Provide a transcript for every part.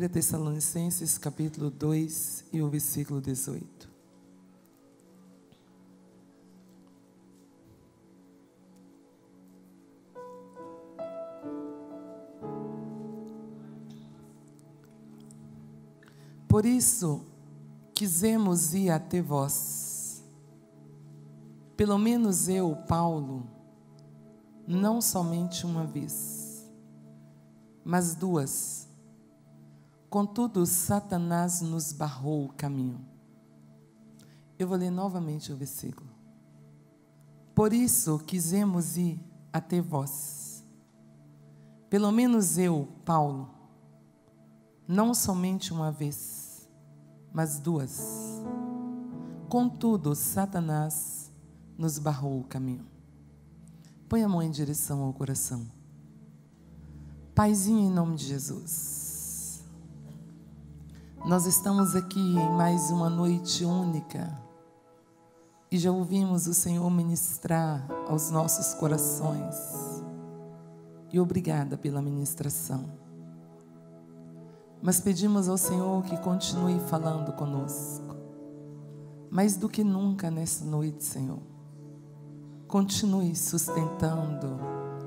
1 Tessalonicenses capítulo 2 e o versículo 18. Por isso, quisemos ir até vós, pelo menos eu, Paulo, não somente uma vez, mas duas. Contudo, Satanás nos barrou o caminho. Eu vou ler novamente o versículo. Por isso, quisemos ir até vós, pelo menos eu, Paulo, não somente uma vez, mas duas. Contudo, Satanás nos barrou o caminho. Põe a mão em direção ao coração. Paizinho, em nome de Jesus, nós estamos aqui em mais uma noite única e já ouvimos o Senhor ministrar aos nossos corações. E obrigada pela ministração. Mas pedimos ao Senhor que continue falando conosco. Mais do que nunca nessa noite, Senhor, continue sustentando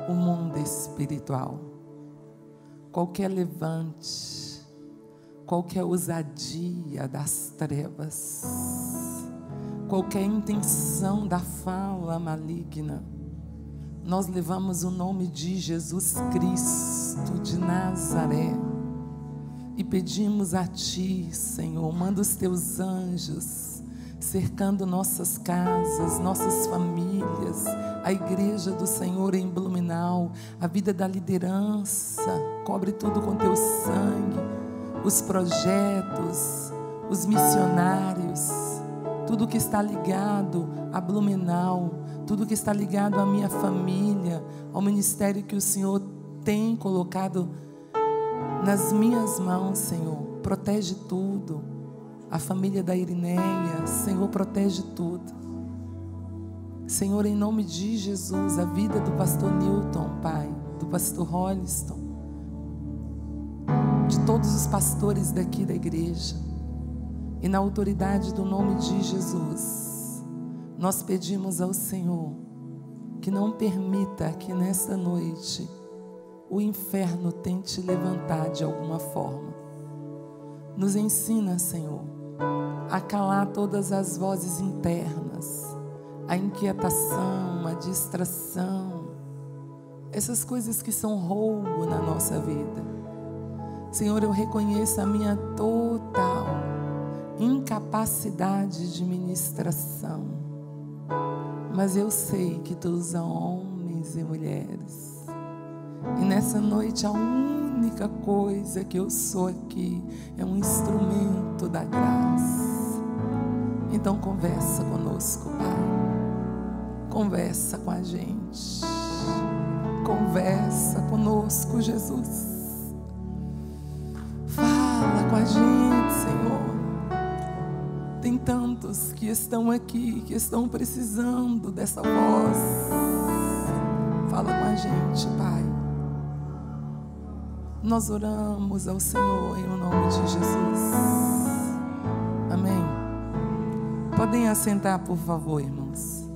o mundo espiritual. Qualquer levante, qualquer ousadia das trevas, qualquer intenção da fala maligna, nós levamos o nome de Jesus Cristo de Nazaré e pedimos a Ti, Senhor, manda os Teus anjos cercando nossas casas, nossas famílias, a igreja do Senhor em Blumenau, a vida da liderança, cobre tudo com Teu sangue, os projetos, os missionários, tudo que está ligado a Blumenau, tudo que está ligado à minha família, ao ministério que o Senhor tem colocado nas minhas mãos, Senhor. Protege tudo. A família da Irineia, Senhor, protege tudo. Senhor, em nome de Jesus, a vida do pastor Newton, Pai, do pastor Holliston, de todos os pastores daqui da igreja, e na autoridade do nome de Jesus, nós pedimos ao Senhor que não permita que nessa noite o inferno tente levantar de alguma forma. Nos ensina, Senhor, a calar todas as vozes internas, a inquietação, a distração, essas coisas que são roubo na nossa vida. Senhor, eu reconheço a minha total incapacidade de ministração, mas eu sei que Tu usa homens e mulheres. E nessa noite a única coisa que eu sou aqui é um instrumento da graça. Então conversa conosco, Pai. Conversa com a gente. Conversa conosco, Jesus. Fala com a gente, Senhor. Tem tantos que estão aqui, que estão precisando dessa voz. Fala com a gente, Pai. Nós oramos ao Senhor em nome de Jesus. Amém. Podem assentar, por favor, irmãos.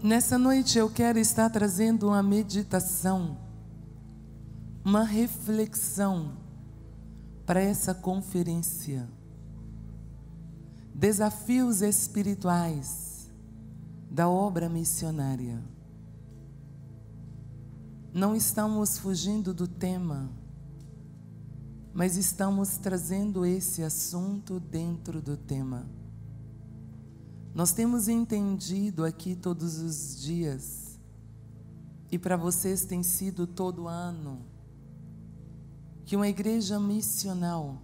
Nessa noite eu quero estar trazendo uma meditação, uma reflexão para essa conferência. Desafios espirituais da obra missionária. Não estamos fugindo do tema, mas estamos trazendo esse assunto dentro do tema. Nós temos entendido aqui todos os dias, e para vocês tem sido todo ano, que uma igreja missional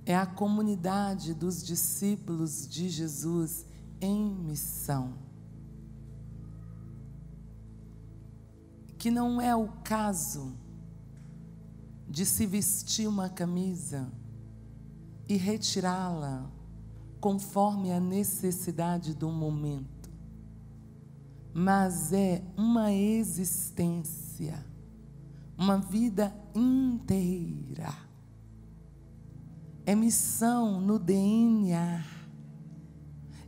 é a comunidade dos discípulos de Jesus em missão. Que não é o caso de se vestir uma camisa e retirá-la conforme a necessidade do momento. mas é uma existência, uma vida inteira. É missão no DNA,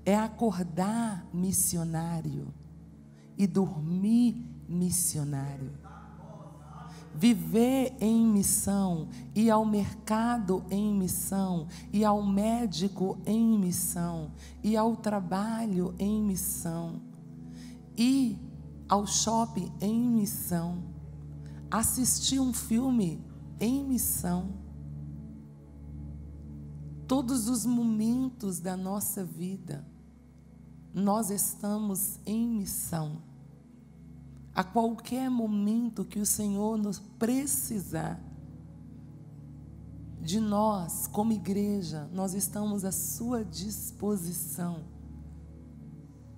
é acordar missionário e dormir missionário. Viver em missão, ir ao mercado em missão, ir ao médico em missão, ir ao trabalho em missão, ir ao shopping em missão, assistir um filme em missão. Todos os momentos da nossa vida, nós estamos em missão. A qualquer momento que o Senhor nos precisar de nós, como igreja, nós estamos à sua disposição,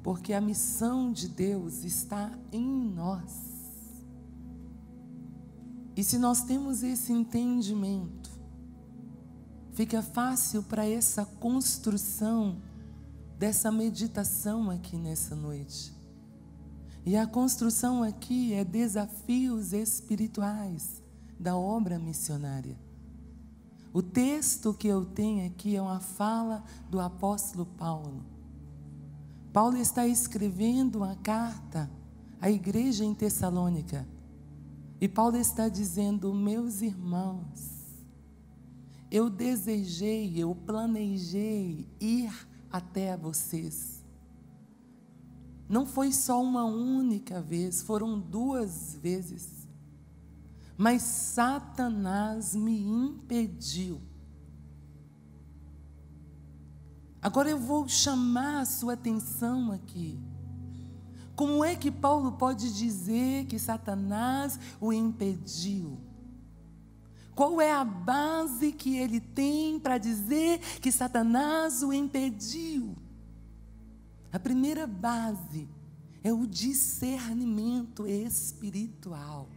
porque a missão de Deus está em nós. E se nós temos esse entendimento, fica fácil para essa construção dessa meditação aqui nessa noite. E a construção aqui é desafios espirituais da obra missionária. O texto que eu tenho aqui é uma fala do apóstolo Paulo. Paulo está escrevendo uma carta à igreja em Tessalônica. E Paulo está dizendo: meus irmãos, eu desejei, eu planejei ir até vocês. Não foi só uma única vez, foram 2 vezes. Mas Satanás me impediu. Agora eu vou chamar a sua atenção aqui. Como é que Paulo pode dizer que Satanás o impediu? Qual é a base que ele tem para dizer que Satanás o impediu? A primeira base é o discernimento espiritual.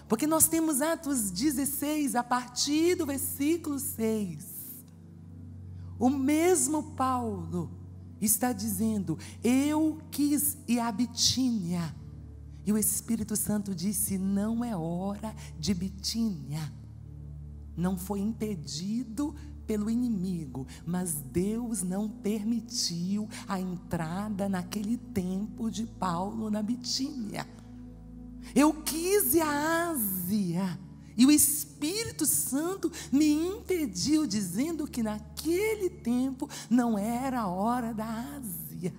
Porque nós temos Atos 16, a partir do versículo 6. O mesmo Paulo está dizendo: eu quis ir a Bitínia. E o Espírito Santo disse: não é hora de Bitínia. Não foi impedido pelo inimigo, mas Deus não permitiu a entrada naquele tempo de Paulo na Bitínia. Eu quis ir à Ásia, e o Espírito Santo me impediu, dizendo que naquele tempo não era a hora da Ásia.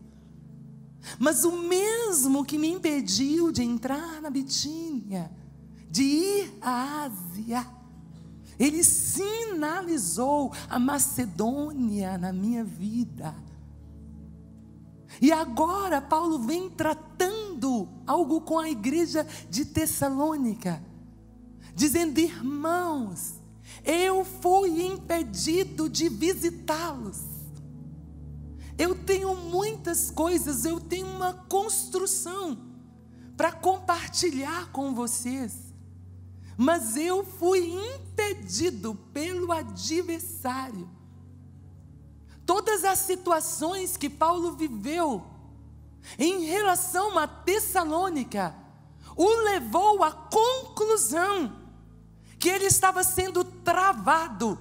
Mas o mesmo que me impediu de entrar na Bitínia, de ir à Ásia, ele sinalizou a Macedônia na minha vida. E agora Paulo vem tratando algo com a igreja de Tessalônica, dizendo: irmãos, eu fui impedido de visitá-los. Eu tenho muitas coisas, eu tenho uma construção para compartilhar com vocês. Mas eu fui impedido pelo adversário. Todas as situações que Paulo viveu em relação a Tessalônica o levou à conclusão que ele estava sendo travado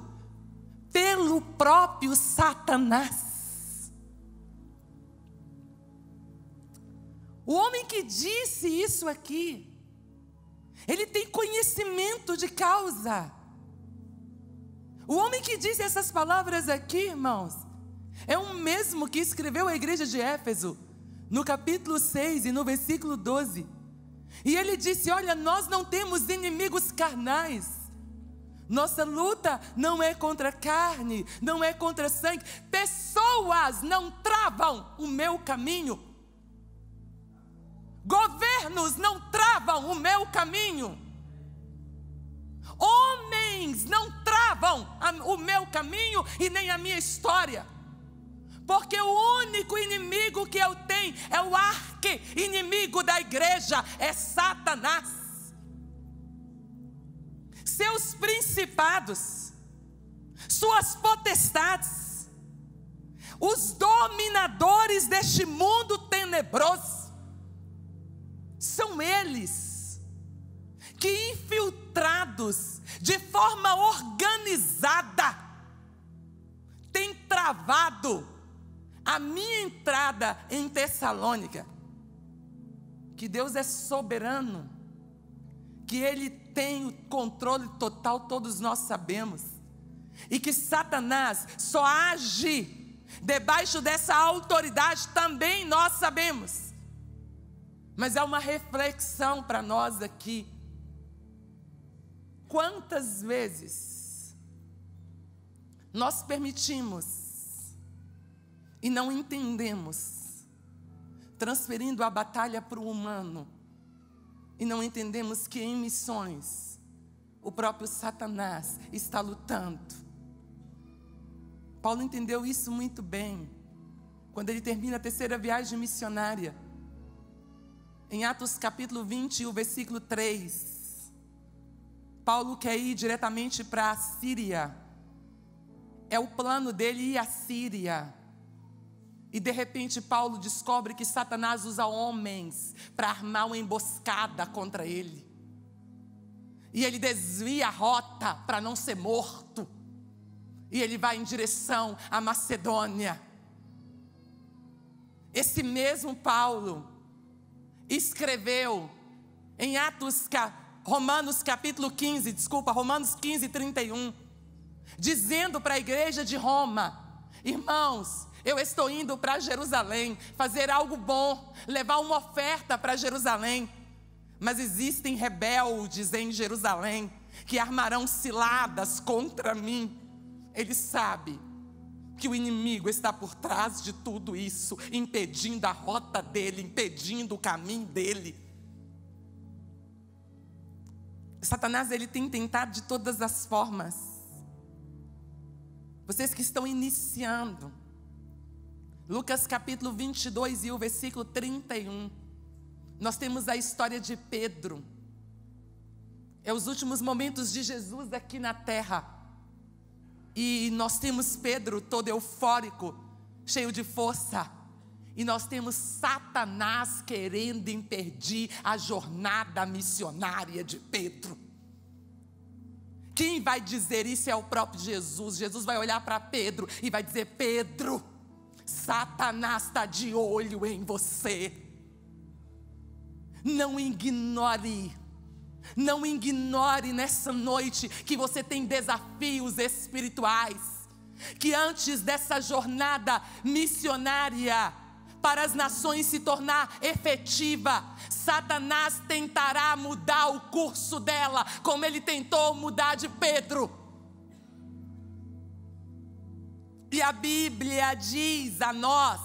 pelo próprio Satanás. O homem que disse isso aqui, ele tem conhecimento de causa. O homem que diz essas palavras aqui, irmãos, é o mesmo que escreveu a igreja de Éfeso, no capítulo 6 e no versículo 12. E ele disse: olha, nós não temos inimigos carnais. Nossa luta não é contra carne, não é contra sangue. Pessoas não travam o meu caminho. Governos não travam o meu caminho. Homens não travam o meu caminho e nem a minha história. Porque o único inimigo que eu tenho é o arqui-inimigo da igreja, é Satanás. Seus principados, suas potestades, os dominadores deste mundo tenebroso, São eles que, infiltrados de forma organizada, têm travado a minha entrada em Tessalônica. Que Deus é soberano, que Ele tem o controle total, todos nós sabemos, e que Satanás só age debaixo dessa autoridade, também nós sabemos. Mas é uma reflexão para nós aqui. Quantas vezes nós permitimos e não entendemos, transferindo a batalha para o humano, e não entendemos que em missões o próprio Satanás está lutando. Paulo entendeu isso muito bem quando ele termina a terceira viagem missionária. Em Atos capítulo 20, o versículo 3, Paulo quer ir diretamente para a Síria. É o plano dele ir à Síria. E de repente Paulo descobre que Satanás usa homens para armar uma emboscada contra ele. E ele desvia a rota para não ser morto. E ele vai em direção à Macedônia. Esse mesmo Paulo escreveu em Romanos 15, 31, dizendo para a igreja de Roma: irmãos, eu estou indo para Jerusalém, fazer algo bom, levar uma oferta para Jerusalém. Mas existem rebeldes em Jerusalém que armarão ciladas contra mim. Ele sabe que o inimigo está por trás de tudo isso, impedindo a rota dele, impedindo o caminho dele. Satanás, ele tem tentado de todas as formas. Vocês que estão iniciando, Lucas capítulo 22 e o versículo 31, nós temos a história de Pedro. É os últimos momentos de Jesus aqui na terra. E nós temos Pedro todo eufórico, cheio de força. E nós temos Satanás querendo impedir a jornada missionária de Pedro. Quem vai dizer isso é o próprio Jesus. Jesus vai olhar para Pedro e vai dizer: Pedro, Satanás está de olho em você. Não ignore nessa noite que você tem desafios espirituais, que antes dessa jornada missionária para as nações se tornar efetiva, Satanás tentará mudar o curso dela, como ele tentou mudar de Pedro. E a Bíblia diz a nós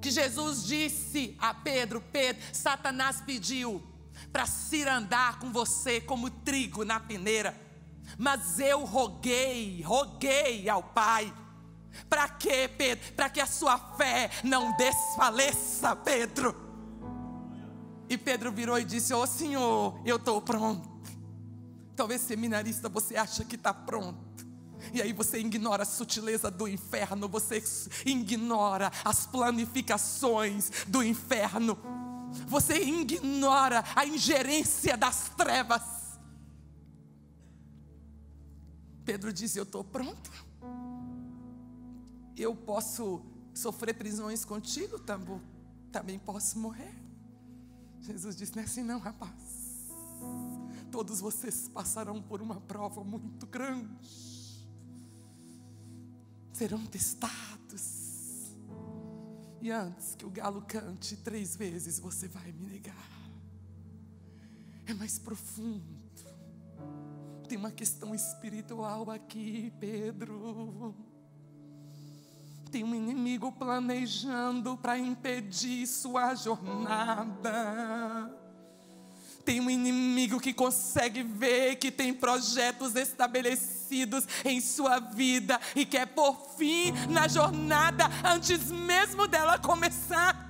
que Jesus disse a Pedro: Pedro, Satanás pediu para cirandar com você como trigo na peneira, mas eu roguei ao Pai. Para quê, Pedro? Para que a sua fé não desfaleça, Pedro. E Pedro virou e disse: ô Senhor, eu estou pronto. Talvez, seminarista, você acha que está pronto, e aí você ignora a sutileza do inferno, você ignora as planificações do inferno, você ignora a ingerência das trevas. Pedro disse: eu estou pronto. Eu posso sofrer prisões contigo, também posso morrer. Jesus disse: não é assim não, rapaz. Todos vocês passarão por uma prova muito grande. Serão testados. E antes que o galo cante 3 vezes, você vai me negar. É mais profundo. Tem uma questão espiritual aqui, Pedro. Tem um inimigo planejando para impedir sua jornada. Tem um inimigo que consegue ver que tem projetos estabelecidos em sua vida e quer pôr fim na jornada antes mesmo dela começar.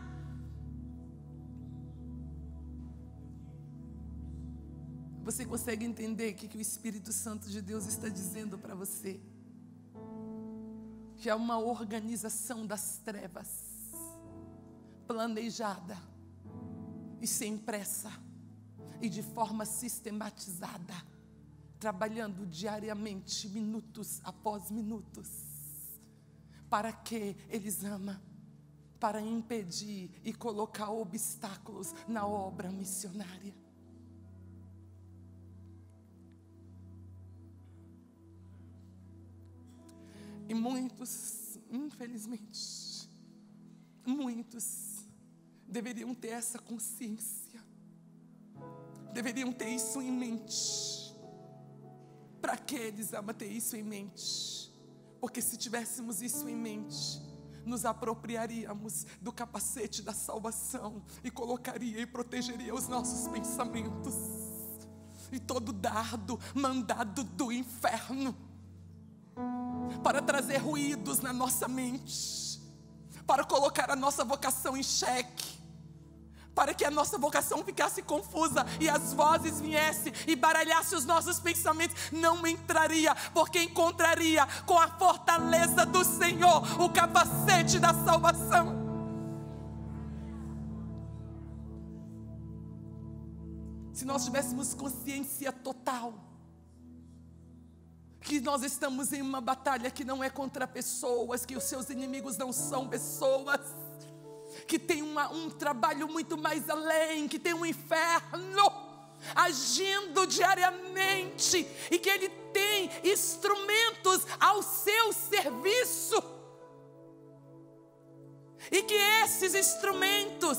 Você consegue entender o que o Espírito Santo de Deus está dizendo para você? Que é uma organização das trevas planejada e sem pressa, e de forma sistematizada, trabalhando diariamente, minutos após minutos. Para que eles amam? Para impedir e colocar obstáculos na obra missionária. E muitos, infelizmente, muitos deveriam ter essa consciência, deveriam ter isso em mente. Para que eles amam ter isso em mente? Porque se tivéssemos isso em mente, nos apropriaríamos do capacete da salvação e colocaria e protegeria os nossos pensamentos e todo dardo mandado do inferno para trazer ruídos na nossa mente, para colocar a nossa vocação em xeque, para que a nossa vocação ficasse confusa e as vozes viessem e baralhassem os nossos pensamentos. Não entraria, porque encontraria com a fortaleza do Senhor o capacete da salvação. Se nós tivéssemos consciência total que nós estamos em uma batalha que não é contra pessoas, que os seus inimigos não são pessoas, que tem um trabalho muito mais além, que tem um inferno agindo diariamente e que ele tem instrumentos ao seu serviço, e que esses instrumentos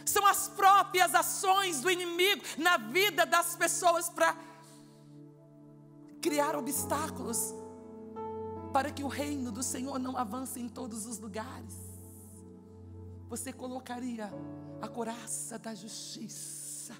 são as próprias ações do inimigo na vida das pessoas para criar obstáculos para que o reino do Senhor não avance em todos os lugares. Você colocaria a couraça da justiça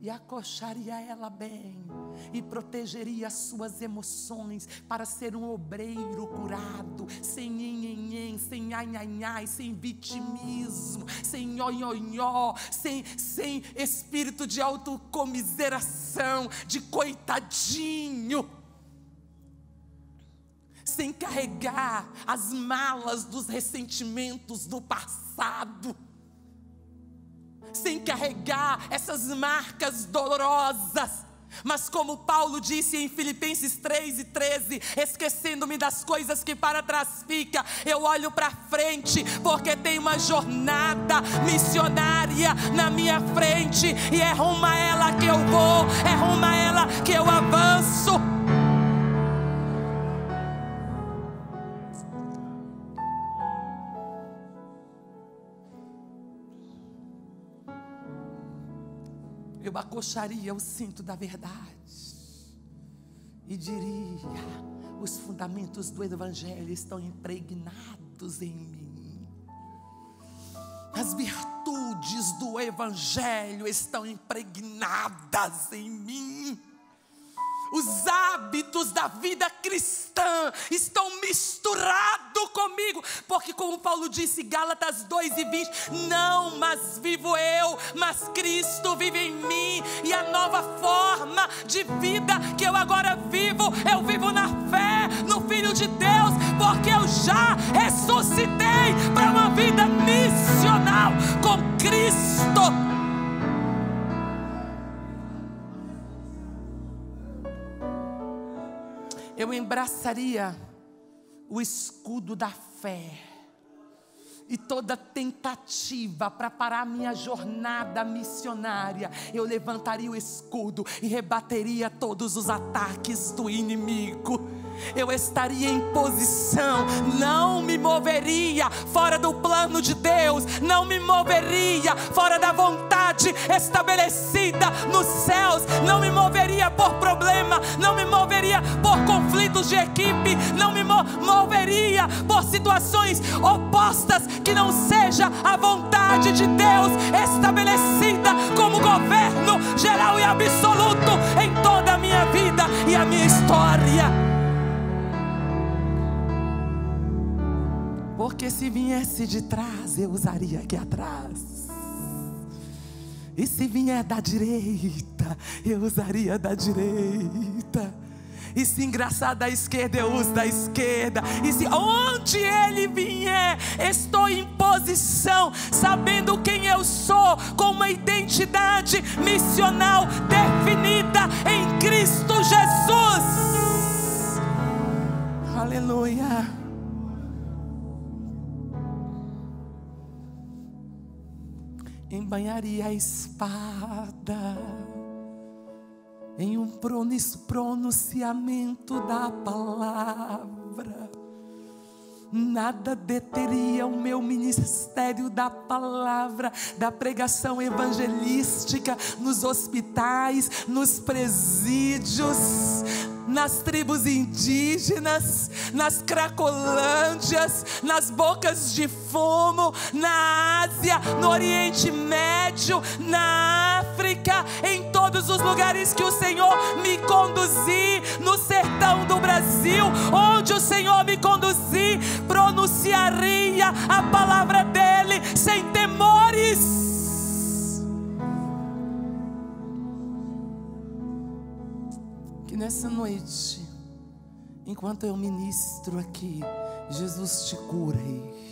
e acocharia ela bem e protegeria as suas emoções para ser um obreiro curado, sem nhenhenhen, sem anhanhai, sem vitimismo, sem nhonhonhó, sem espírito de autocomiseração, de coitadinho, sem carregar as malas dos ressentimentos do passado, sem carregar essas marcas dolorosas. Mas como Paulo disse em Filipenses 3:13, esquecendo-me das coisas que para trás fica, eu olho para frente, porque tem uma jornada missionária na minha frente, e é rumo a ela que eu vou, é rumo a ela que eu avanço. Eu acocharia o cinto da verdade e diria: os fundamentos do Evangelho estão impregnados em mim. As virtudes do Evangelho estão impregnadas em mim. Os hábitos da vida cristã estão misturados comigo, porque como Paulo disse em Gálatas 2:20, não mais vivo eu, mas Cristo vive em mim, e a nova forma de vida que eu agora vivo, eu vivo na fé no Filho de Deus, porque eu já ressuscitei para uma vida missional com Cristo. Eu embraçaria o escudo da fé, e toda tentativa para parar minha jornada missionária, eu levantaria o escudo e rebateria todos os ataques do inimigo. Eu estaria em posição, não me moveria fora do plano de Deus, não me moveria fora da vontade estabelecida nos céus, não me moveria por problema, não me moveria por conflitos de equipe, não me moveria por situações opostas que não seja a vontade de Deus estabelecida como governo geral e absoluto em toda a minha vida e a minha história. Porque se viesse de trás, eu usaria aqui atrás. E se vier da direita, eu usaria da direita. E se engraçar da esquerda, eu uso da esquerda. E se onde ele vier, estou em posição posição, sabendo quem eu sou, com uma identidade missional definida em Cristo Jesus. Aleluia. Embanharia a espada em um pronunciamento da palavra. Nada deteria o meu ministério da palavra, da pregação evangelística nos hospitais, nos presídios, nas tribos indígenas, nas cracolândias, nas bocas de fumo, na Ásia, no Oriente Médio, na África, em todos os lugares que o Senhor me conduzir, no sertão do Brasil, onde o Senhor me conduzir, pronunciaria a palavra dele sem temores. Que nessa noite, enquanto eu ministro aqui, Jesus te cure.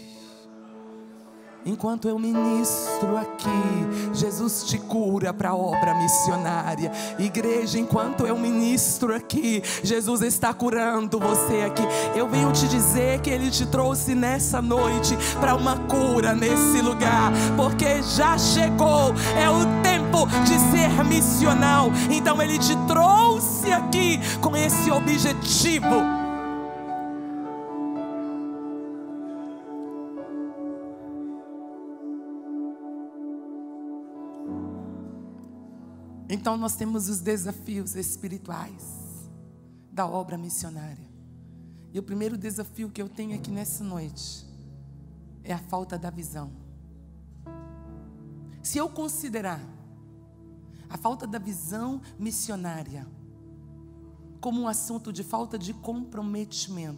Enquanto eu ministro aqui, Jesus te cura para a obra missionária. Igreja, enquanto eu ministro aqui, Jesus está curando você aqui. Eu venho te dizer que Ele te trouxe nessa noite para uma cura nesse lugar, porque já chegou, é o tempo de ser missional. Então Ele te trouxe aqui com esse objetivo. Então nós temos os desafios espirituais da obra missionária. E o primeiro desafio que eu tenho aqui nessa noite é a falta da visão. Se eu considerar a falta da visão missionária como um assunto de falta de comprometimento,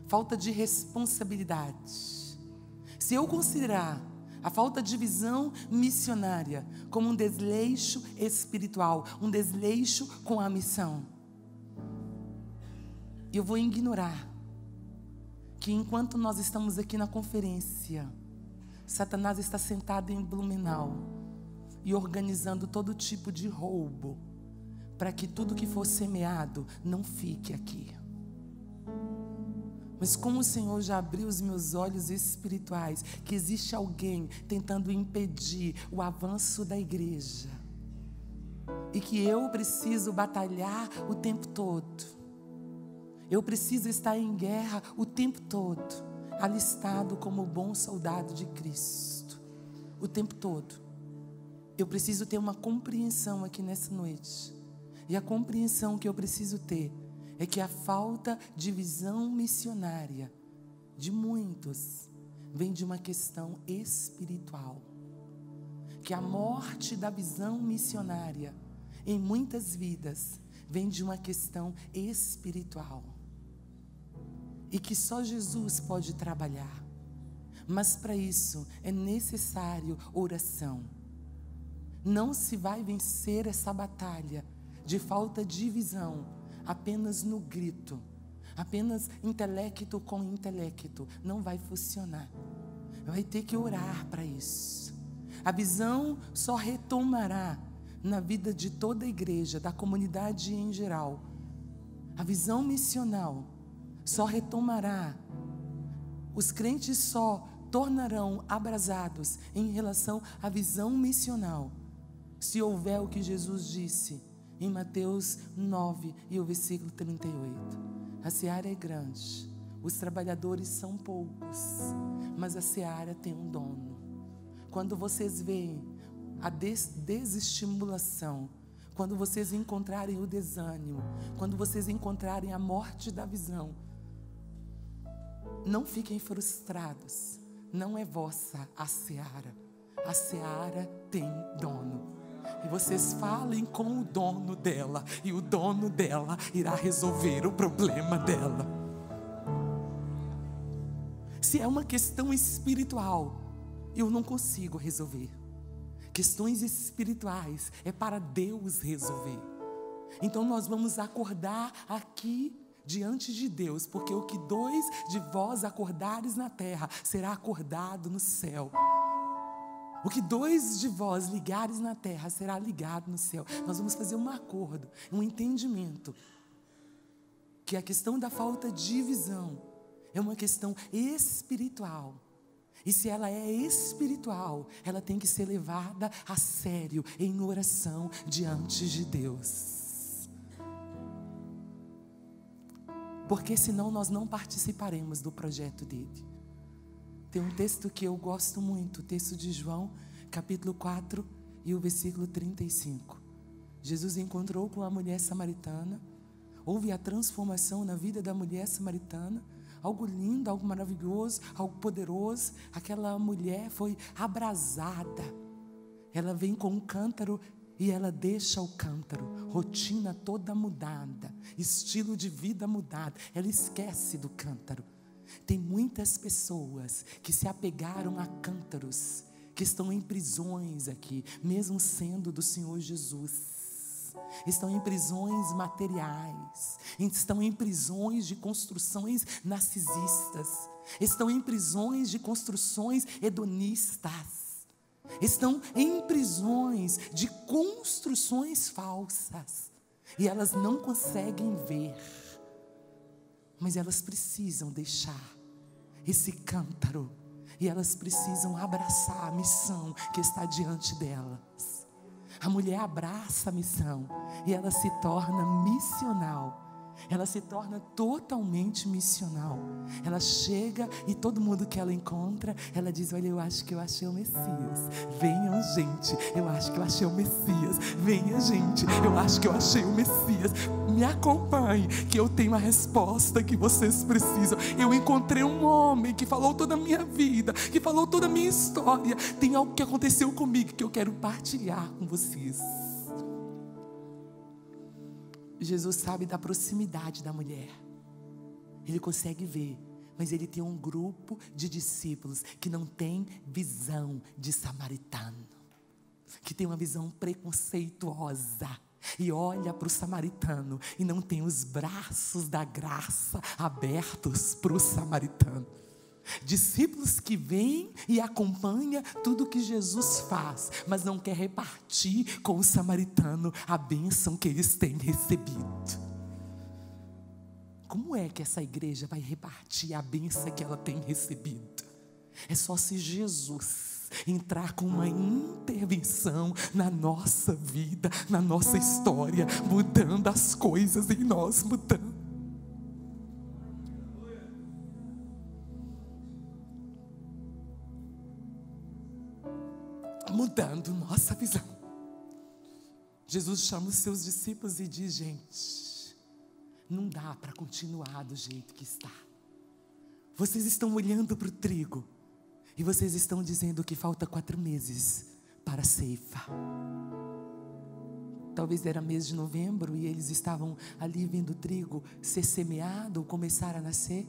falta de responsabilidade, se eu considerar a falta de visão missionária como um desleixo espiritual, um desleixo com a missão, eu vou ignorar que enquanto nós estamos aqui na conferência, Satanás está sentado em Blumenau e organizando todo tipo de roubo para que tudo que for semeado não fique aqui. Mas como o Senhor já abriu os meus olhos espirituais, que existe alguém tentando impedir o avanço da igreja, e que eu preciso batalhar o tempo todo, eu preciso estar em guerra o tempo todo, alistado como bom soldado de Cristo, o tempo todo. Eu preciso ter uma compreensão aqui nessa noite, e a compreensão que eu preciso ter é que a falta de visão missionária de muitos vem de uma questão espiritual. Que a morte da visão missionária em muitas vidas vem de uma questão espiritual. E que só Jesus pode trabalhar. Mas para isso é necessário oração. Não se vai vencer essa batalha de falta de visão apenas no grito, apenas intelecto com intelecto. Não vai funcionar. Vai ter que orar para isso. A visão só retomará na vida de toda a igreja, da comunidade em geral. A visão missional só retomará. Os crentes só tornarão abrasados em relação à visão missional se houver o que Jesus disse em Mateus 9 e o versículo 38. A seara é grande, os trabalhadores são poucos, mas a seara tem um dono. Quando vocês veem a desestimulação, quando vocês encontrarem o desânimo, quando vocês encontrarem a morte da visão, não fiquem frustrados. Não é vossa a seara tem dono. E vocês falem com o dono dela, e o dono dela irá resolver o problema dela. Se é uma questão espiritual, eu não consigo resolver. Questões espirituais é para Deus resolver. Então nós vamos acordar aqui diante de Deus, porque o que 2 de vós acordares na terra, será acordado no céu. O que 2 de vós ligares na terra, será ligado no céu. Nós vamos fazer um acordo, um entendimento, que a questão da falta de visão é uma questão espiritual. E se ela é espiritual, ela tem que ser levada a sério, em oração, diante de Deus. Porque senão nós não participaremos do projeto dele. Tem um texto que eu gosto muito, o texto de João, capítulo 4 e o versículo 35. Jesus encontrou com a mulher samaritana, houve a transformação na vida da mulher samaritana, algo lindo, algo maravilhoso, algo poderoso. Aquela mulher foi abrasada. Ela vem com um cântaro e ela deixa o cântaro, rotina toda mudada, estilo de vida mudado, ela esquece do cântaro. Tem muitas pessoas que se apegaram a cântaros, que estão em prisões aqui, mesmo sendo do Senhor Jesus. Estão em prisões materiais, estão em prisões de construções narcisistas, estão em prisões de construções hedonistas, estão em prisões de construções falsas, e elas não conseguem ver, mas elas precisam deixar esse cântaro, e elas precisam abraçar a missão que está diante delas. A mulher abraça a missão e ela se torna missional. Ela se torna totalmente missional. Ela chega e todo mundo que ela encontra, ela diz: olha, eu acho que eu achei o Messias. Venham, gente, eu acho que eu achei o Messias. Venha, gente, eu acho que eu achei o Messias. Me acompanhe, que eu tenho a resposta que vocês precisam. Eu encontrei um homem que falou toda a minha vida, que falou toda a minha história. Tem algo que aconteceu comigo que eu quero partilhar com vocês. Jesus sabe da proximidade da mulher. Ele consegue ver, mas ele tem um grupo de discípulos que não tem visão de samaritano, que tem uma visão preconceituosa e olha para o samaritano e não tem os braços da graça abertos para o samaritano. Discípulos que vêm e acompanham tudo que Jesus faz, mas não quer repartir com o samaritano a bênção que eles têm recebido. Como é que essa igreja vai repartir a bênção que ela tem recebido? É só se Jesus entrar com uma intervenção na nossa vida, na nossa história, mudando as coisas em nós, mudando nossa visão. Jesus chama os seus discípulos e diz: gente, não dá para continuar do jeito que está. Vocês estão olhando para o trigo e vocês estão dizendo que falta 4 meses para a ceifa. Talvez era mês de novembro e eles estavam ali vendo o trigo ser semeado ou começar a nascer.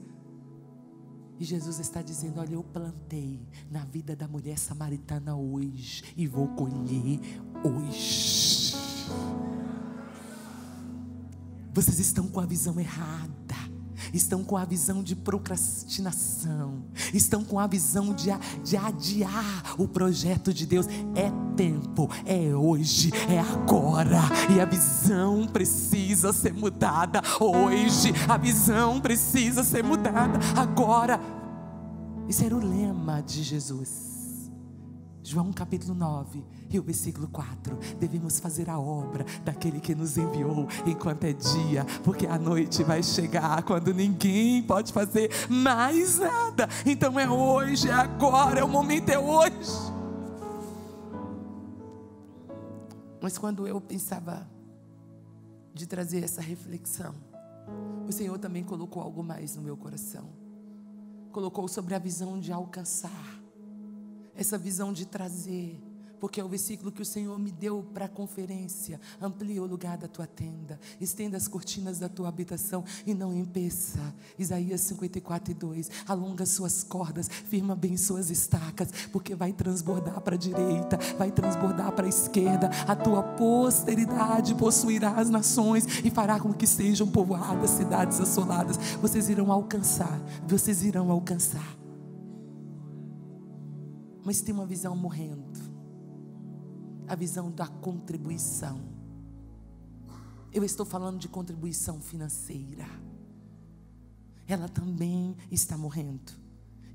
E Jesus está dizendo: olha, eu plantei na vida da mulher samaritana hoje e vou colher hoje. Vocês estão com a visão errada, estão com a visão de procrastinação, estão com a visão de adiar o projeto de Deus. É tempo, é hoje, é agora, e a visão precisa ser mudada hoje, a visão precisa ser mudada agora. Esse era o lema de Jesus. João capítulo 9 e o versículo 4. Devemos fazer a obra daquele que nos enviou enquanto é dia, porque a noite vai chegar quando ninguém pode fazer mais nada. Então é hoje, é agora, o momento é hoje. Mas quando eu pensava de trazer essa reflexão, o Senhor também colocou algo mais no meu coração. Colocou sobre a visão de alcançar, essa visão de trazer porque é o versículo que o Senhor me deu para a conferência. Amplia o lugar da tua tenda, estenda as cortinas da tua habitação e não empeça. Isaías 54:2. Alonga suas cordas, firma bem suas estacas, porque vai transbordar para a direita, vai transbordar para a esquerda. A tua posteridade possuirá as nações e fará com que sejam povoadas cidades assoladas. Vocês irão alcançar, vocês irão alcançar. Mas tem uma visão morrendo. A visão da contribuição. Eu estou falando de contribuição financeira. Ela também está morrendo.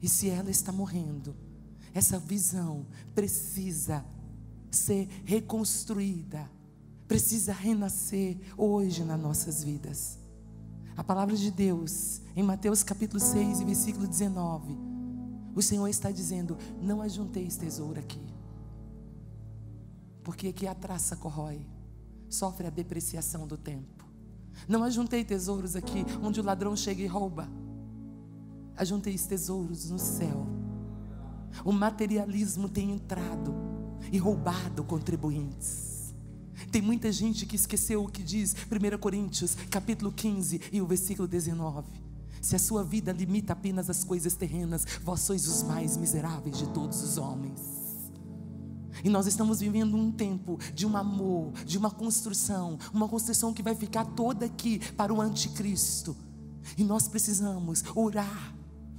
E se ela está morrendo, essa visão precisa ser reconstruída, precisa renascer hoje nas nossas vidas. A palavra de Deus, em Mateus capítulo 6 e versículo 19, o Senhor está dizendo: não ajunteis tesouro aqui, porque aqui a traça corrói, sofre a depreciação do tempo. Não ajuntei tesouros aqui onde o ladrão chega e rouba. Ajuntei tesouros no céu. O materialismo tem entrado e roubado contribuintes. Tem muita gente que esqueceu o que diz 1 Coríntios capítulo 15 e o versículo 19. Se a sua vida limita apenas às coisas terrenas, vós sois os mais miseráveis de todos os homens. E nós estamos vivendo um tempo de um amor, de uma construção que vai ficar toda aqui para o anticristo. E nós precisamos orar.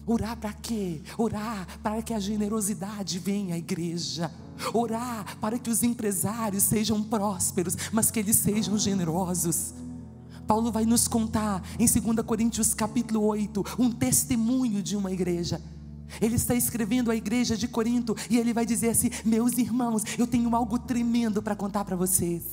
Orar para quê? Orar para que a generosidade venha à igreja. Orar para que os empresários sejam prósperos, mas que eles sejam generosos. Paulo vai nos contar em 2 Coríntios capítulo 8 um testemunho de uma igreja. Ele está escrevendo à igreja de Corinto e ele vai dizer assim: meus irmãos, eu tenho algo tremendo para contar para vocês.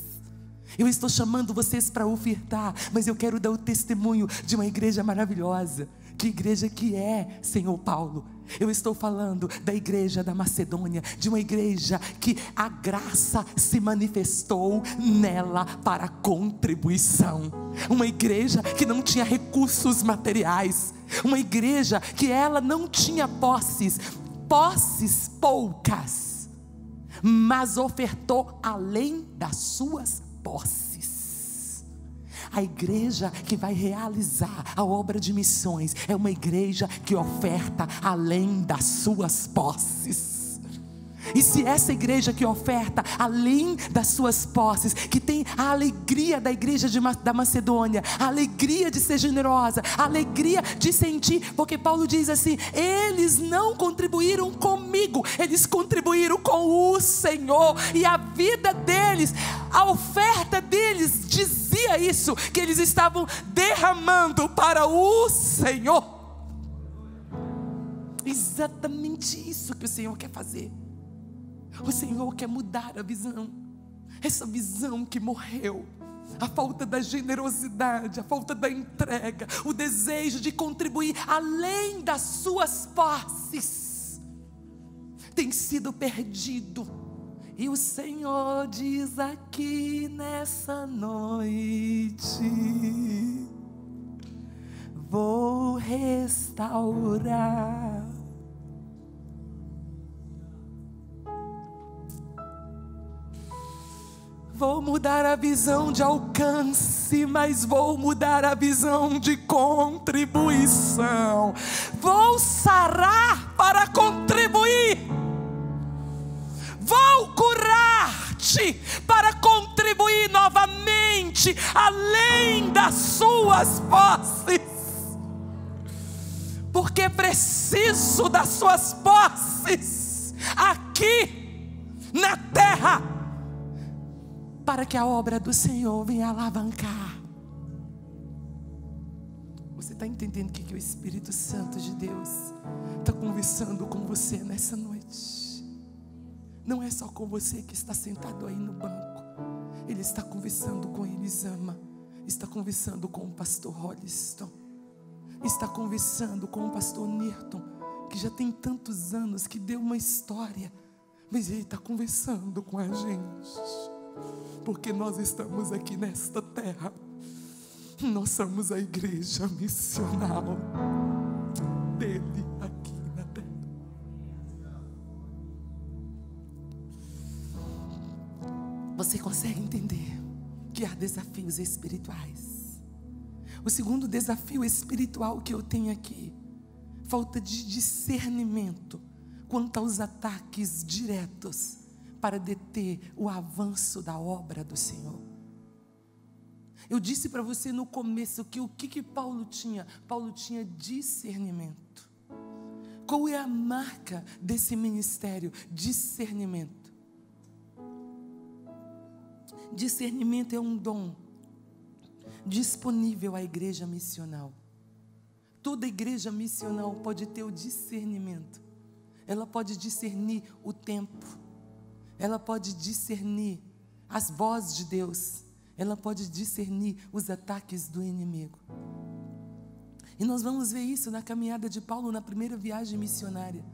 Eu estou chamando vocês para ofertar, mas eu quero dar o testemunho de uma igreja maravilhosa. Que igreja que é, Senhor Paulo? Eu estou falando da igreja da Macedônia, de uma igreja que a graça se manifestou nela para contribuição. Uma igreja que não tinha recursos materiais, uma igreja que ela não tinha posses poucas, mas ofertou além das suas posses. A igreja que vai realizar a obra de missões é uma igreja que oferta além das suas posses. E se essa igreja que oferta além das suas posses, que tem a alegria da igreja da Macedônia, a alegria de ser generosa, a alegria de sentir, porque Paulo diz assim: eles não contribuíram comigo, eles contribuíram com o Senhor. E a vida deles, a oferta deles dizia isso, que eles estavam derramando para o Senhor. Exatamente isso que o Senhor quer fazer. O Senhor quer mudar a visão, essa visão que morreu, a falta da generosidade, a falta da entrega, o desejo de contribuir além das suas posses, tem sido perdido. E o Senhor diz aqui nessa noite: vou restaurar. Vou mudar a visão de alcance, mas vou mudar a visão de contribuição. Vou sarar para contribuir. Vou curar-te para contribuir novamente, além das suas posses. Porque preciso das suas posses aqui na terra, para que a obra do Senhor venha alavancar. Você está entendendo o que o Espírito Santo de Deus está conversando com você nessa noite? Não é só com você que está sentado aí no banco. Ele está conversando com Elisama, está conversando com o pastor Holliston, está conversando com o pastor Nirton, que já tem tantos anos, que deu uma história, mas ele está conversando com a gente. Porque nós estamos aqui nesta terra, nós somos a igreja missional dele aqui na terra. Você consegue entender que há desafios espirituais. O segundo desafio espiritual que eu tenho aqui: falta de discernimento quanto aos ataques diretos para deter o avanço da obra do Senhor. Eu disse para você no começo que o que Paulo tinha? Paulo tinha discernimento. Qual é a marca desse ministério? Discernimento. Discernimento é um dom disponível à igreja missional. Toda igreja missional pode ter o discernimento. Ela pode discernir o tempo. Ela pode discernir as vozes de Deus. Ela pode discernir os ataques do inimigo. E nós vamos ver isso na caminhada de Paulo na primeira viagem missionária.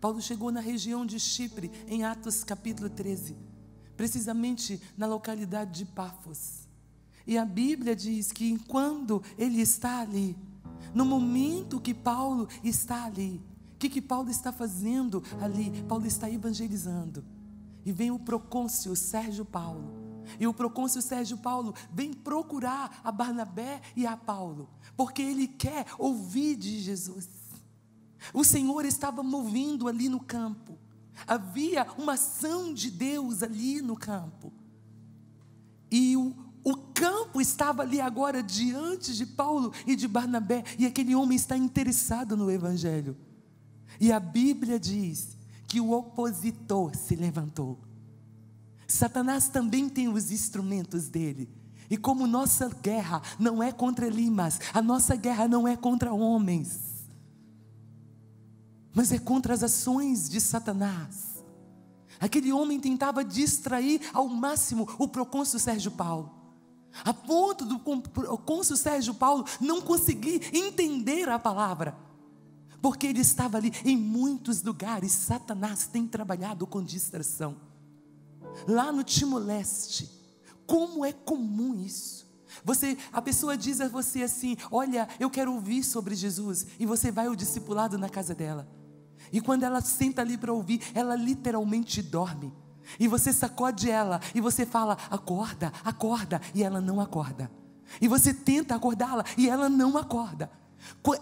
Paulo chegou na região de Chipre, em Atos capítulo 13, precisamente na localidade de Pafos. E a Bíblia diz que quando ele está ali, no momento que Paulo está ali, o que Paulo está fazendo ali? Paulo está evangelizando. E vem o procônsul Sérgio Paulo. E o procônsul Sérgio Paulo vem procurar a Barnabé e a Paulo, porque ele quer ouvir de Jesus. O Senhor estava movendo ali no campo. Havia uma ação de Deus ali no campo. E o campo estava ali agora diante de Paulo e de Barnabé. E aquele homem está interessado no Evangelho. E a Bíblia diz que o opositor se levantou. Satanás também tem os instrumentos dele. E como nossa guerra não é contra limas, a nossa guerra não é contra homens, mas é contra as ações de Satanás. Aquele homem tentava distrair ao máximo o procônsul Sérgio Paulo, a ponto do procônsul Sérgio Paulo não conseguir entender a palavra, porque ele estava ali. Em muitos lugares Satanás tem trabalhado com distração. Lá no Timor-Leste, como é comum isso. A pessoa diz a você assim: olha, eu quero ouvir sobre Jesus. E você vai ao discipulado na casa dela. E quando ela senta ali para ouvir, ela literalmente dorme. E você sacode ela e você fala: acorda, acorda. E ela não acorda. E você tenta acordá-la e ela não acorda.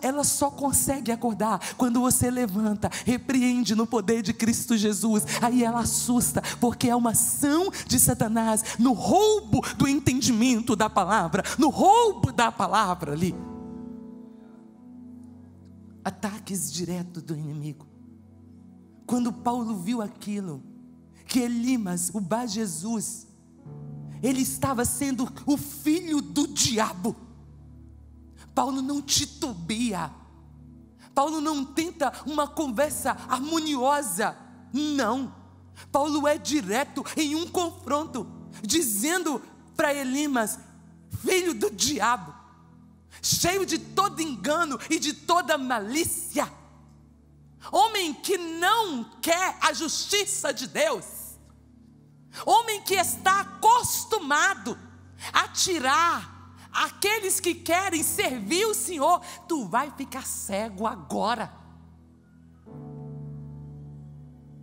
Ela só consegue acordar quando você levanta, repreende no poder de Cristo Jesus. Aí ela assusta, porque é uma ação de Satanás no roubo do entendimento da palavra, no roubo da palavra ali. Ataques diretos do inimigo. Quando Paulo viu aquilo, que Elimas, o Bar Jesus, ele estava sendo o filho do diabo, Paulo não titubia. Paulo não tenta uma conversa harmoniosa. Não. Paulo é direto em um confronto, dizendo para Elimas: filho do diabo, cheio de todo engano e de toda malícia, homem que não quer a justiça de Deus, homem que está acostumado a tirar aqueles que querem servir o Senhor. Tu vai ficar cego agora.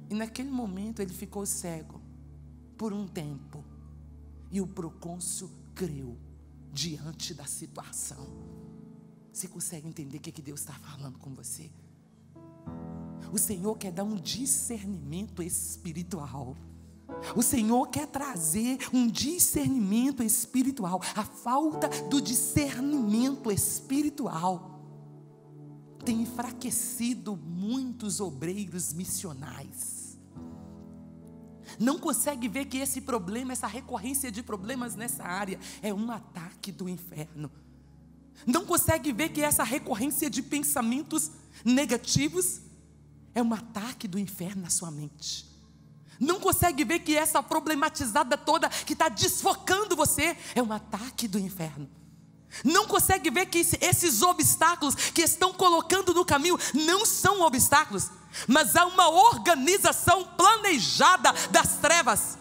E naquele momento ele ficou cego por um tempo. E o procônsul creu diante da situação. Você consegue entender o que Deus está falando com você? O Senhor quer dar um discernimento espiritual. O Senhor quer trazer um discernimento espiritual. A falta do discernimento espiritual tem enfraquecido muitos obreiros missionais. Não consegue ver que esse problema, essa recorrência de problemas nessa área é um ataque do inferno. Não consegue ver que essa recorrência de pensamentos negativos é um ataque do inferno na sua mente. Não consegue ver que essa problematizada toda que está desfocando você é um ataque do inferno. Não consegue ver que esses obstáculos que estão colocando no caminho não são obstáculos, mas há uma organização planejada das trevas.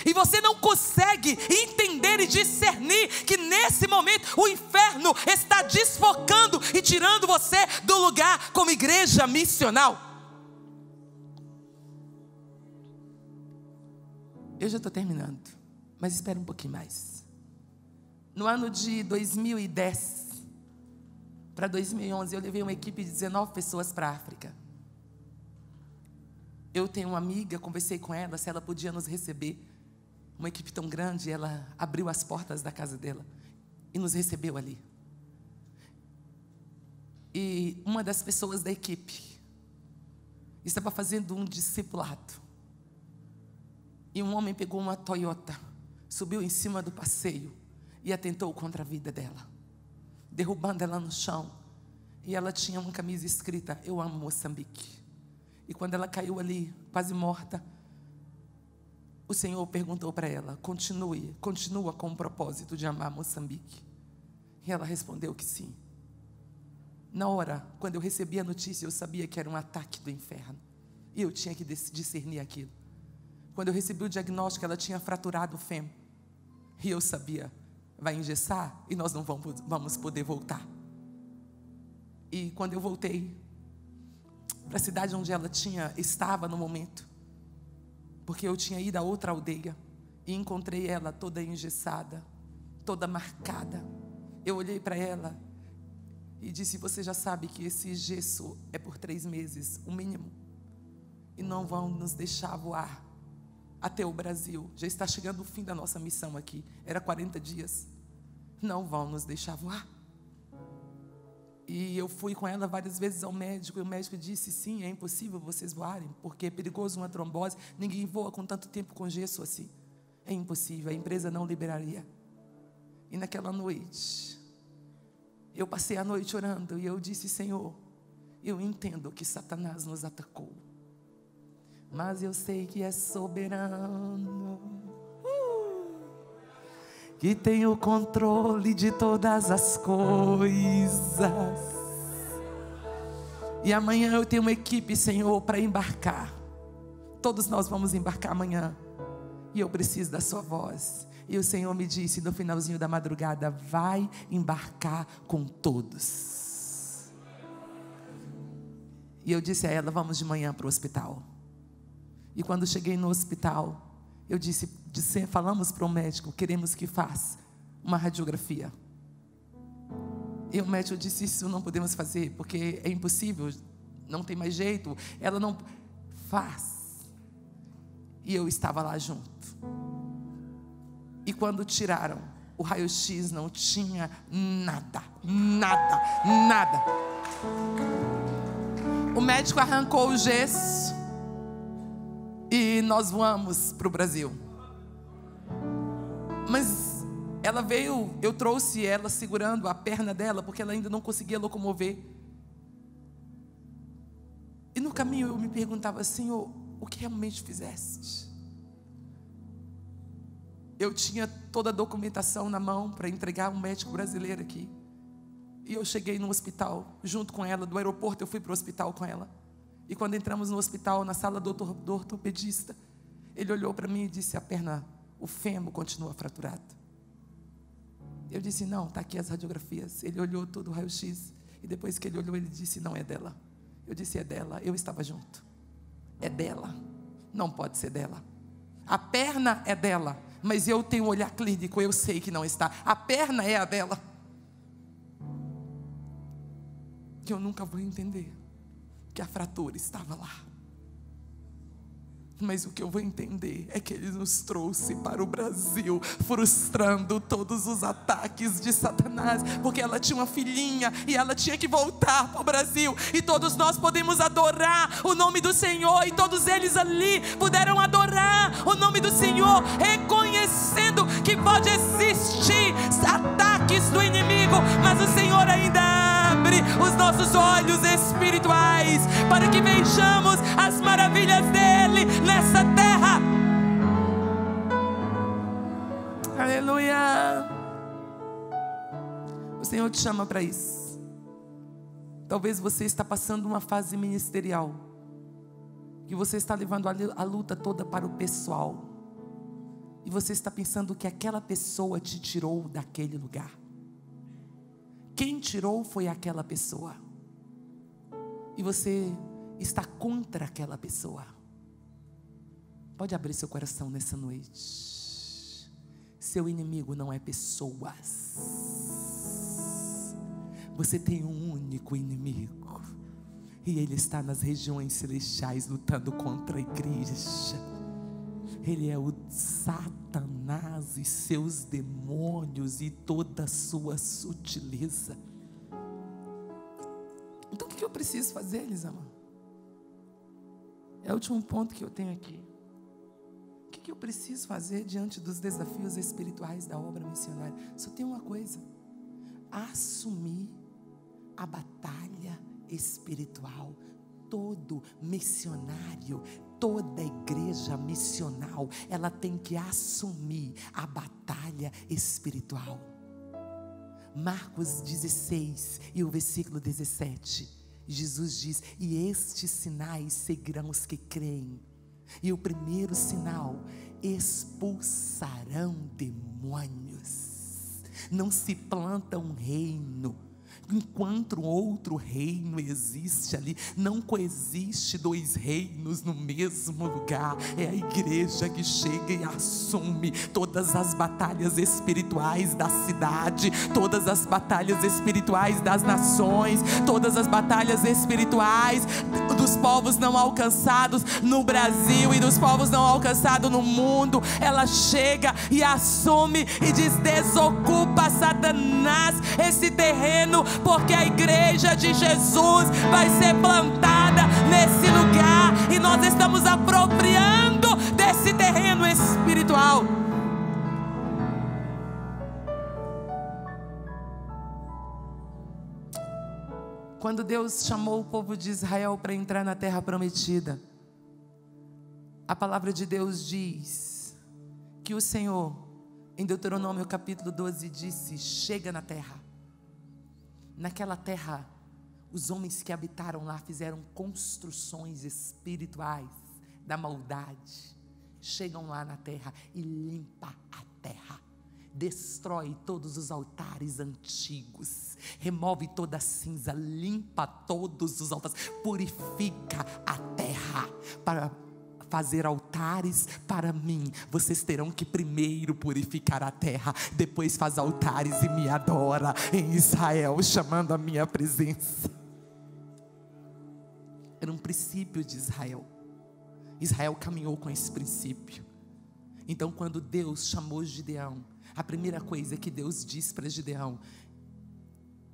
E você não consegue entender e discernir que nesse momento o inferno está desfocando e tirando você do lugar como igreja missional. Eu já estou terminando, mas espera um pouquinho mais. No ano de 2010 para 2011, eu levei uma equipe de 19 pessoas para a África. Eu tenho uma amiga, conversei com ela se ela podia nos receber. Uma equipe tão grande, ela abriu as portas da casa dela e nos recebeu ali. E uma das pessoas da equipe estava fazendo um discipulado. E um homem pegou uma Toyota, subiu em cima do passeio e atentou contra a vida dela, derrubando ela no chão. E ela tinha uma camisa escrita: "Eu amo Moçambique". E quando ela caiu ali, quase morta, o Senhor perguntou para ela: continua com o propósito de amar Moçambique? E ela respondeu que sim. Na hora, quando eu recebi a notícia, eu sabia que era um ataque do inferno. E eu tinha que discernir aquilo. Quando eu recebi o diagnóstico, ela tinha fraturado o fêmur. E eu sabia, vai engessar e nós não vamos poder voltar. E quando eu voltei para a cidade onde ela estava no momento, porque eu tinha ido a outra aldeia e encontrei ela toda engessada, toda marcada. Eu olhei para ela e disse: "Você já sabe que esse gesso é por 3 meses, o mínimo, e não vão nos deixar voar até o Brasil. Já está chegando o fim da nossa missão aqui, era 40 dias, não vão nos deixar voar". E eu fui com ela várias vezes ao médico, e o médico disse: "Sim, é impossível vocês voarem, porque é perigoso uma trombose, ninguém voa com tanto tempo com gesso assim, é impossível, a empresa não liberaria". E naquela noite, eu passei a noite orando, e eu disse: "Senhor, eu entendo que Satanás nos atacou, mas eu sei que é soberano, que tem o controle de todas as coisas. E amanhã eu tenho uma equipe, Senhor, para embarcar. Todos nós vamos embarcar amanhã, e eu preciso da sua voz". E o Senhor me disse no finalzinho da madrugada: "Vai embarcar com todos". E eu disse a ela: "Vamos de manhã para o hospital". E quando cheguei no hospital, eu falamos para o médico: "Queremos que faça uma radiografia". E o médico disse: "Isso não podemos fazer, porque é impossível, não tem mais jeito, ela não faz". E eu estava lá junto. E quando tiraram o raio-x, não tinha nada, nada, nada. O médico arrancou o gesso e nós voamos para o Brasil. Mas ela veio, eu trouxe ela segurando a perna dela, porque ela ainda não conseguia locomover. E no caminho eu me perguntava: "Senhor, o que realmente fizeste?". Eu tinha toda a documentação na mão para entregar a um médico brasileiro aqui. E eu cheguei no hospital junto com ela. Do aeroporto eu fui para o hospital com ela. E quando entramos no hospital, na sala do ortopedista, ele olhou para mim e disse: "A perna, o fêmur continua fraturado". Eu disse: "Não, está aqui as radiografias". Ele olhou tudo, o raio-x. E depois que ele olhou, ele disse: "Não é dela". Eu disse: "É dela". Eu estava junto. É dela. Não pode ser dela. A perna é dela, mas eu tenho um olhar clínico, eu sei que não está. A perna é a dela. Que eu nunca vou entender que a fratura estava lá. Mas o que eu vou entender é que Ele nos trouxe para o Brasil, frustrando todos os ataques de Satanás, porque ela tinha uma filhinha e ela tinha que voltar para o Brasil. E todos nós podemos adorar o nome do Senhor, e todos eles ali puderam adorar o nome do Senhor, reconhecendo que pode existir ataques do inimigo, mas o Senhor ainda abre os nossos olhos espirituais para que vejamos as maravilhas dEle nessa terra. Aleluia. O Senhor te chama para isso. Talvez você está passando uma fase ministerial, que você está levando a luta toda para o pessoal, e você está pensando que aquela pessoa te tirou daquele lugar. Quem tirou foi aquela pessoa, e você está contra aquela pessoa. Pode abrir seu coração nessa noite. Seu inimigo não é pessoas. Você tem um único inimigo. E ele está nas regiões celestiais lutando contra a igreja. Ele é o Satanás e seus demônios e toda a sua sutileza. Então o que eu preciso fazer, Elisama? É o último ponto que eu tenho aqui. O que eu preciso fazer diante dos desafios espirituais da obra missionária? Só tem uma coisa: assumir a batalha espiritual. Todo missionário, toda igreja missional, ela tem que assumir a batalha espiritual. Marcos 16 e o versículo 17, Jesus diz: e estes sinais seguirão os que creem. E o primeiro sinal: expulsarão demônios. Não se planta um reino enquanto outro reino existe ali. Não coexiste dois reinos no mesmo lugar. É a igreja que chega e assume todas as batalhas espirituais da cidade, todas as batalhas espirituais das nações, todas as batalhas espirituais dos povos não alcançados no Brasil e dos povos não alcançados no mundo. Ela chega e assume e diz: desocupa, Satanás, esse terreno, porque a igreja de Jesus vai ser plantada nesse lugar e nós estamos apropriando desse terreno espiritual. Quando Deus chamou o povo de Israel para entrar na terra prometida, a palavra de Deus diz que o Senhor, em Deuteronômio capítulo 12, disse: chega na terra. Naquela terra, os homens que habitaram lá fizeram construções espirituais da maldade. Chegam lá na terra e limpa a terra. Destrói todos os altares antigos, remove toda a cinza, limpa todos os altares, purifica a terra. Para fazer altares para mim, vocês terão que primeiro purificar a terra, depois faz altares e me adora em Israel, chamando a minha presença. Era um princípio de Israel. Israel caminhou com esse princípio. Então, quando Deus chamou Gideão, a primeira coisa que Deus diz para Gideão,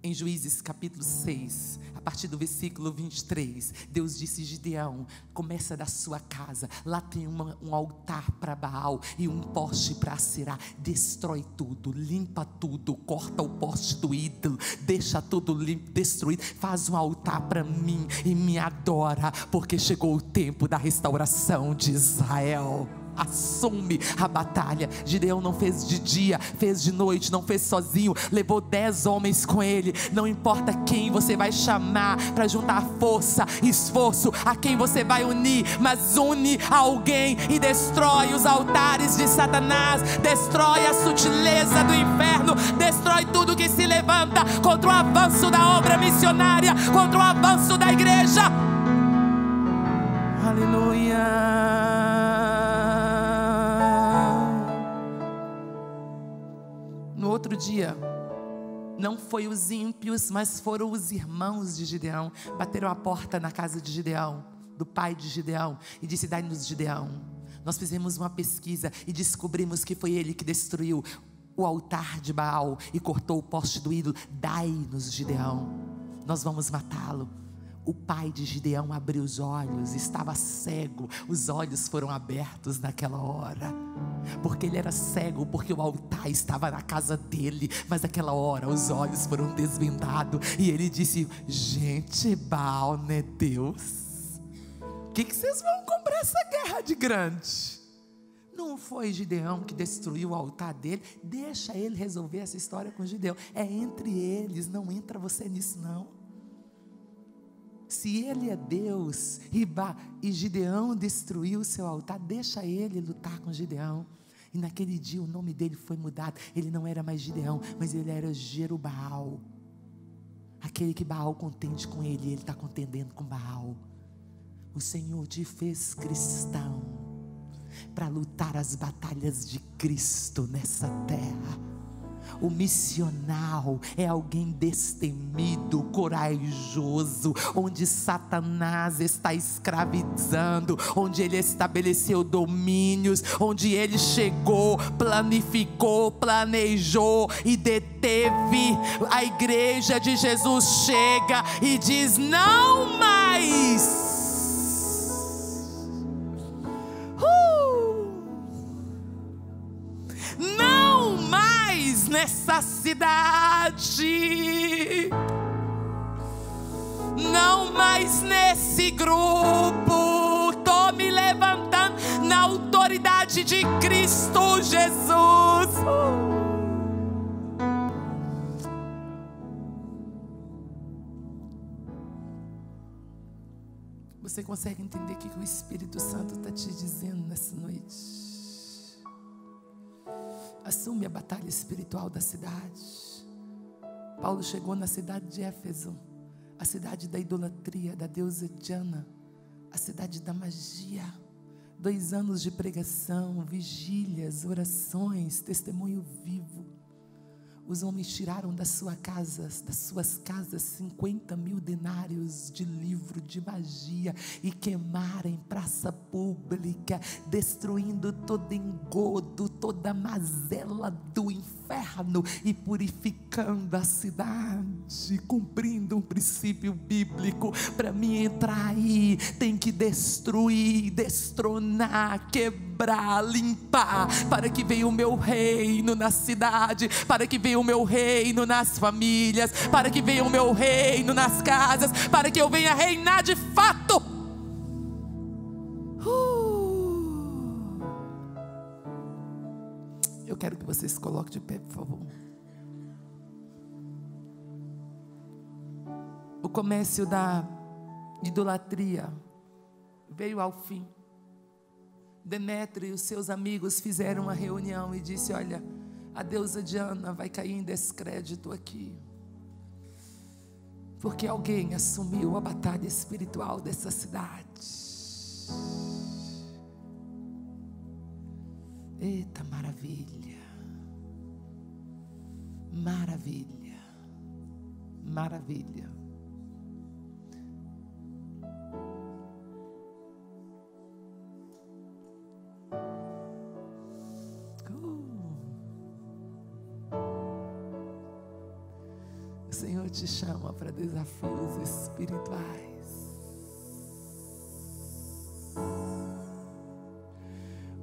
em Juízes capítulo 6, a partir do versículo 23, Deus disse: Gideão, começa da sua casa, lá tem um altar para Baal e um poste para Aserá. Destrói tudo, limpa tudo, corta o poste do ídolo, deixa tudo limpo, destruído, faz um altar para mim e me adora, porque chegou o tempo da restauração de Israel. Assume a batalha. Gideão não fez de dia, fez de noite, não fez sozinho, levou 10 homens com ele. Não importa quem você vai chamar para juntar força, esforço, a quem você vai unir, mas une alguém e destrói os altares de Satanás, destrói a sutileza do inferno, destrói tudo que se levanta contra o avanço da obra missionária, contra o avanço da igreja. Aleluia. No outro dia, não foi os ímpios, mas foram os irmãos de Gideão. Bateram a porta na casa de Gideão, do pai de Gideão, e disse: dai-nos Gideão. Nós fizemos uma pesquisa e descobrimos que foi ele que destruiu o altar de Baal e cortou o poste do ídolo. Dai-nos Gideão, nós vamos matá-lo. O pai de Gideão abriu os olhos, estava cego, os olhos foram abertos naquela hora, porque ele era cego, porque o altar estava na casa dele, mas naquela hora os olhos foram desvendados, e ele disse: gente, Baal não é Deus? O que vocês vão comprar essa guerra de grande? Não foi Gideão que destruiu o altar dele, deixa ele resolver essa história com Gideão, é entre eles, não entra você nisso não. Se ele é Deus e Gideão destruiu o seu altar, deixa ele lutar com Gideão. E naquele dia o nome dele foi mudado. Ele não era mais Gideão, mas ele era Jerubaal. Aquele que Baal contende com ele, ele está contendendo com Baal. O Senhor te fez cristão. para lutar as batalhas de Cristo nessa terra. O missional é alguém destemido, corajoso, onde Satanás está escravizando, onde ele estabeleceu domínios, onde ele chegou, planificou, planejou e deteve. A igreja de Jesus chega e diz: não mais. Não mais nessa cidade, não mais nesse grupo. Estou me levantando na autoridade de Cristo Jesus. Você consegue entender o que o Espírito Santo está te dizendo nessa noite? Assume a batalha espiritual da cidade. Paulo chegou na cidade de Éfeso, a cidade da idolatria, da deusa Diana, a cidade da magia. 2 anos de pregação, vigílias, orações, testemunho vivo. Os homens tiraram das suas casas 50.000 denários de livro de magia e queimaram em praça pública, destruindo todo engodo, toda mazela do inferno e purificando a cidade, cumprindo um princípio bíblico. Para mim entrar aí, tem que destruir, destronar, quebrar, limpar, para que venha o meu reino na cidade, para que venha o meu reino nas famílias, para que venha o meu reino nas casas, para que eu venha reinar de fato. Eu quero que você se coloque de pé, por favor. O comércio da idolatria veio ao fim. Demétrio e os seus amigos fizeram uma reunião e disse: olha, a deusa Diana vai cair em descrédito aqui, porque alguém assumiu a batalha espiritual dessa cidade. Eita maravilha, maravilha, maravilha. O Senhor te chama para desafios espirituais.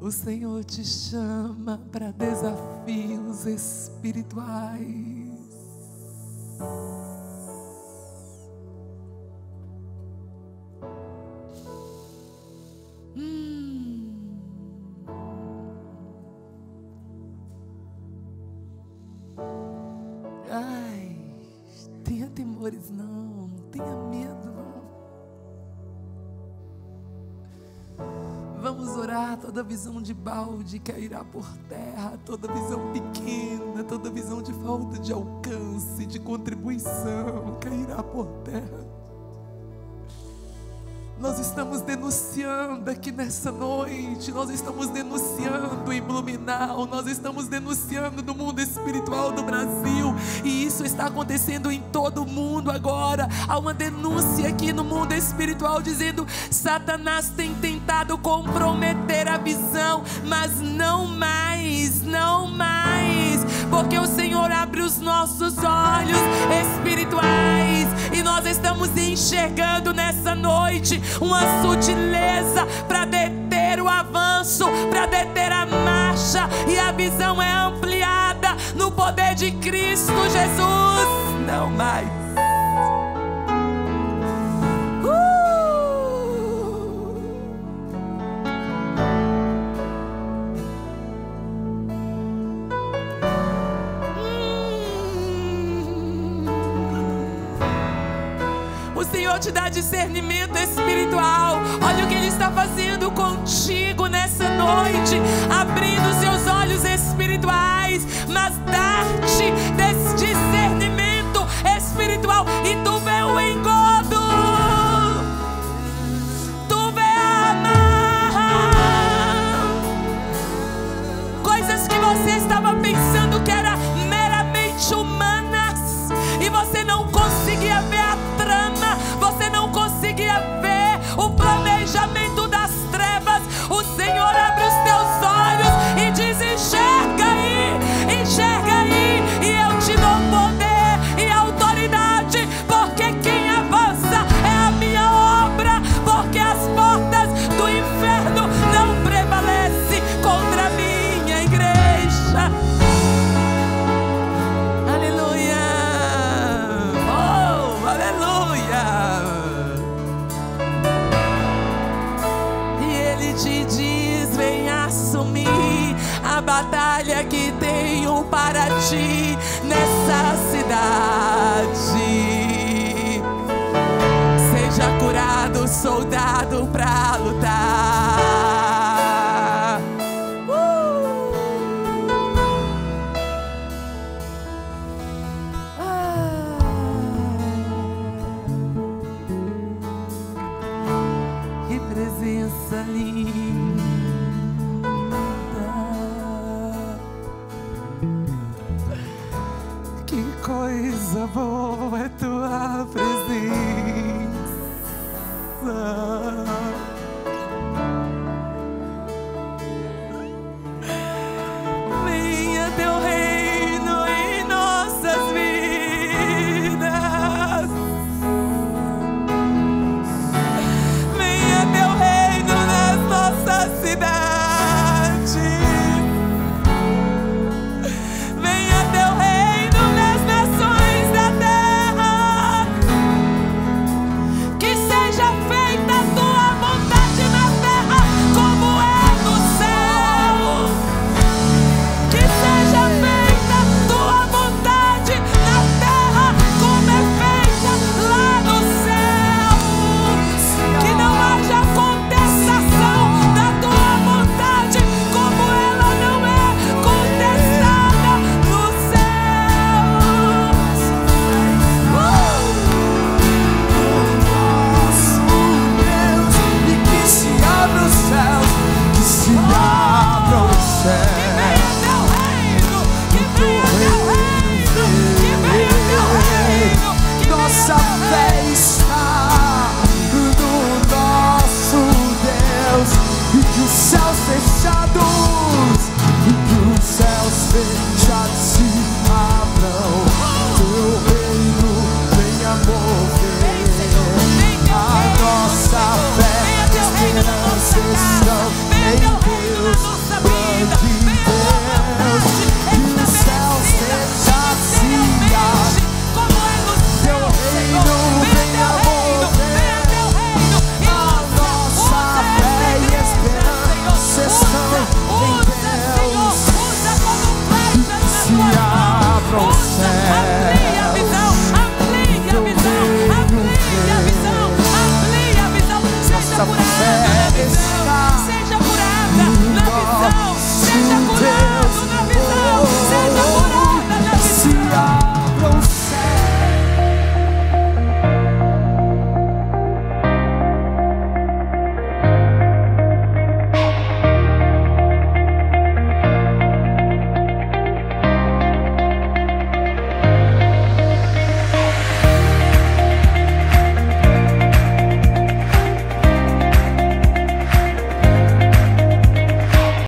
O Senhor te chama para desafios espirituais. Temores não, não tenha medo não. Vamos orar, toda visão de balde cairá por terra, toda visão pequena, toda visão de falta de alcance, de contribuição cairá por terra. Nós estamos denunciando aqui nessa noite, nós estamos denunciando em Blumenau, nós estamos denunciando no mundo espiritual do Brasil, e isso está acontecendo em todo o mundo agora. Há uma denúncia aqui no mundo espiritual dizendo: Satanás tem tentado comprometer a visão, mas não mais, não mais, porque o Senhor abre os nossos olhos espirituais e nós estamos enxergando nessa noite uma sutileza para deter o avanço, para deter a marcha, e a visão é ampliada no poder de Cristo Jesus. Não mais. O Senhor te dá discernimento espiritual. Olha o que Ele está fazendo contigo nessa noite, abrindo seus olhos espirituais, mas dar-te desse discernimento espiritual. E tu vê o engodo, tu vê a amarra, soldado pra lutar. Que presença linda.